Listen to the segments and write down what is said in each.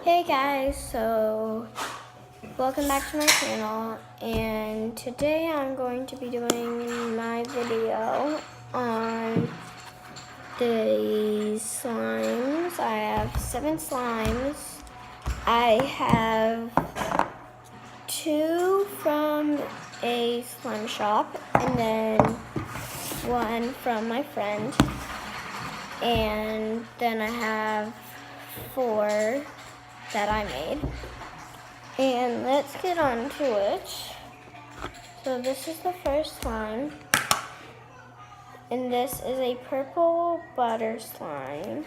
Hey guys, so welcome back to my channel, and today I'm going to be doing my video on the slimes. I have 7 slimes. I have 2 from a slime shop and then 1 from my friend, and then I have 4 that I made. And let's get on to it. So this is the first slime. And this is a purple butter slime.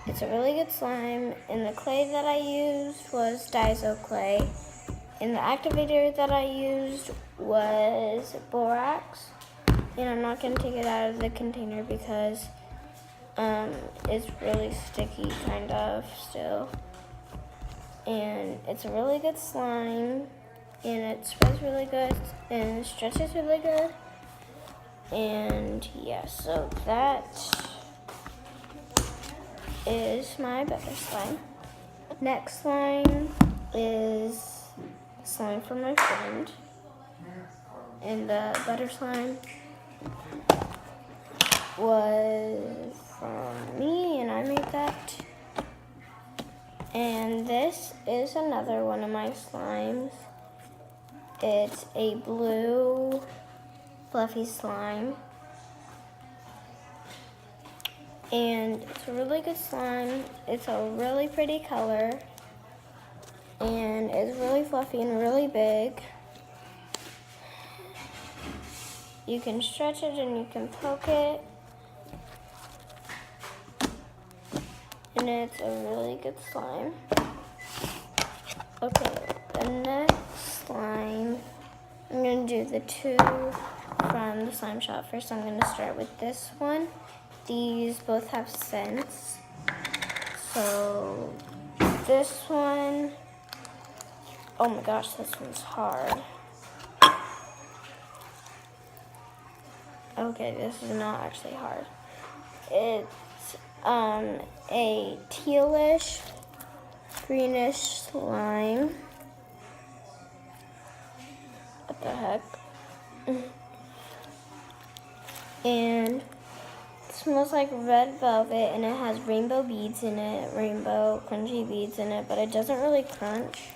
It's a really good slime. And the clay that I used was Daiso clay. And the activator that I used was borax. And I'm not going to take it out of the container because it's really sticky kind of still. And it's a really good slime, and it spreads really good, and it stretches really good. And yeah, so that is my butter slime. Next slime is slime from my friend, and the butter slime was from me, and I made that. And this is another one of my slimes. It's a blue fluffy slime. And it's a really good slime. It's a really pretty color. And it's really fluffy and really big. You can stretch it and you can poke it. And it's a really good slime. Okay, the next slime, I'm going to do the 2 from the slime shop. First, I'm going to start with this one. These both have scents. So, this one, oh my gosh, this one's hard. Okay, this is not actually hard. It's a tealish, greenish slime. What the heck? And it smells like red velvet, and it has rainbow beads in it, rainbow crunchy beads in it, but it doesn't really crunch.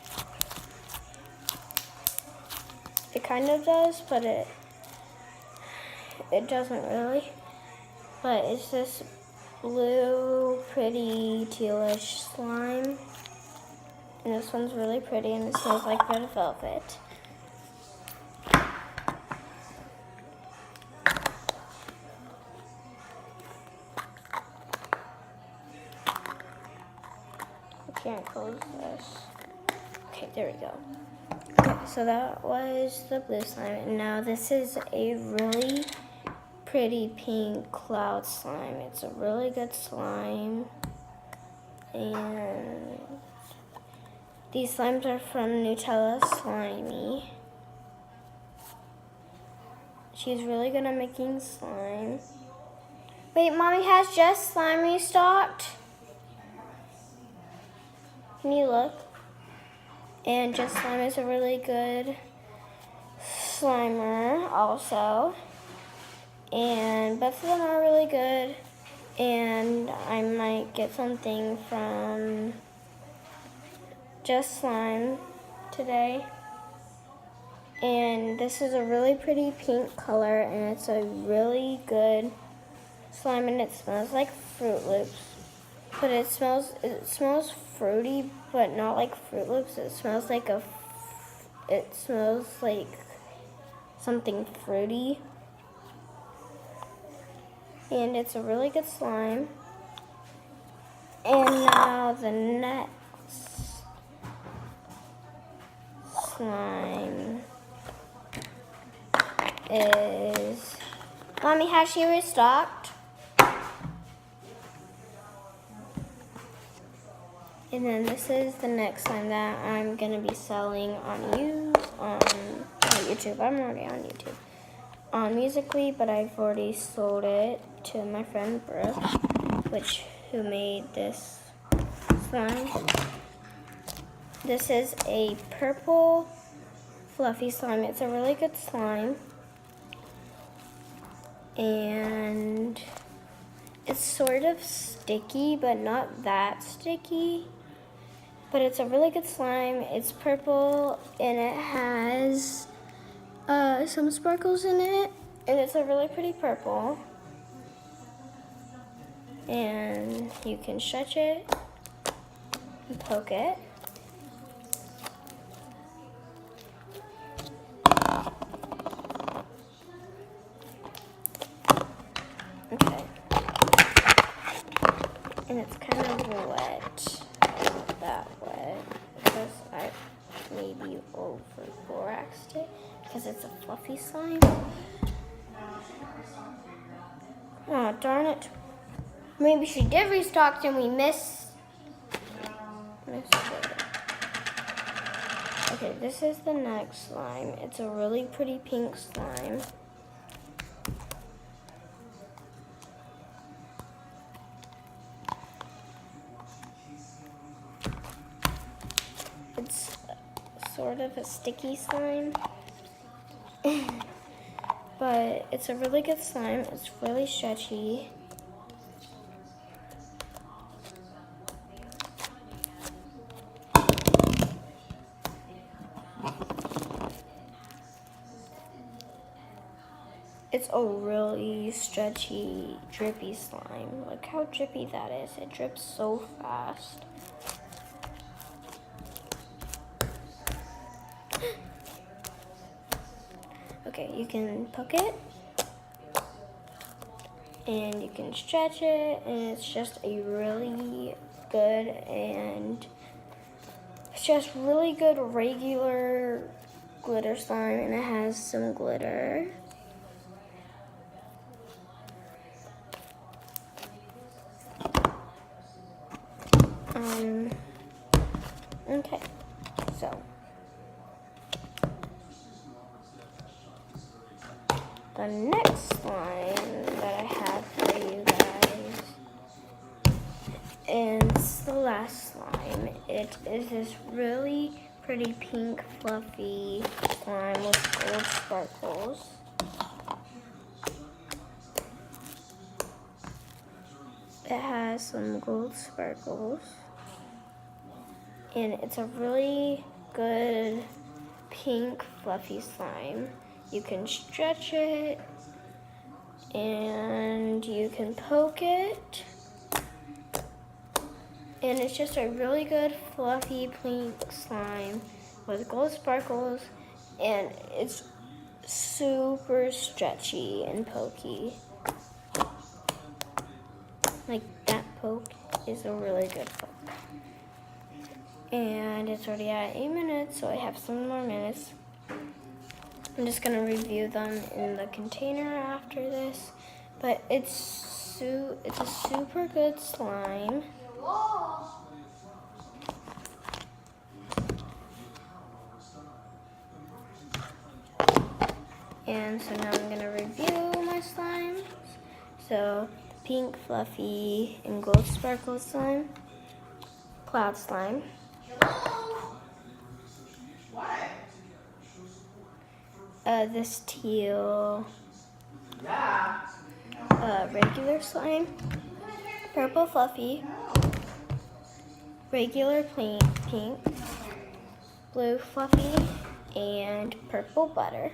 It kind of does, but it doesn't really. But it's this blue, pretty, tealish slime. And this one's really pretty, and it smells like red velvet. I can't close this. Okay, there we go. Okay, so that was the blue slime, and now this is a really pretty pink cloud slime. It's a really good slime, and these slimes are from Nutella Slimy. She's really good at making slime. Wait, Mommy has Just Slime restocked? Can you look? And Just Slime is a really good slimer also. And both of them are really good. And I might get something from Just Slime today. And this is a really pretty pink color, and it's a really good slime, and it smells like Fruit Loops. But it smells fruity, but not like Fruit Loops. It smells like something fruity. And it's a really good slime. And now the next slime is, Mommy, has she restocked? And then this is the next slime that I'm going to be selling on YouTube. I'm already on YouTube. On Musical.ly, but I've already sold it to my friend Brooke, who made this slime. this is a purple fluffy slime. It's a really good slime. And it's sort of sticky, but not that sticky. But it's a really good slime. It's purple and it has some sparkles in it. And it's a really pretty purple. And you can stretch it and poke it. Okay. And it's kind of wet. That wet. Because I maybe over boraxed it. Because it's a fluffy slime. Oh, darn it. Maybe she did restock and we missed it. Okay, this is the next slime. It's a really pretty pink slime. It's sort of a sticky slime. But it's a really good slime. It's really stretchy. It's a really stretchy, drippy slime. Look how drippy that is. It drips so fast. Okay, you can poke it. And you can stretch it. And it's just a really good and it's just really good regular glitter slime. And it has some glitter. Okay, so the next slime that I have for you guys is the last slime. It is this really pretty pink fluffy slime with gold sparkles. It has some gold sparkles. And it's a really good pink fluffy slime. You can stretch it and you can poke it. And it's just a really good fluffy pink slime with gold sparkles and it's super stretchy and pokey. Like that poke is a really good poke. And it's already at 8 minutes, so I have some more minutes. I'm just gonna review them in the container after this. But it's a super good slime. And so now I'm gonna review my slimes. So pink, fluffy, and gold sparkle slime, cloud slime, this teal regular slime, purple fluffy, regular pink, blue fluffy, and purple butter.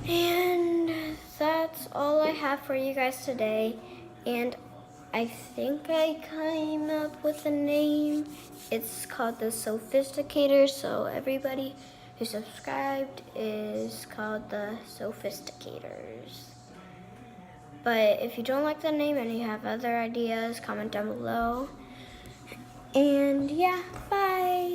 And that's all I have for you guys today. And I think I came up with a name. It's called the Sophisticators. So everybody who subscribed is called the Sophisticators. But if you don't like the name and you have other ideas, comment down below. And yeah, bye.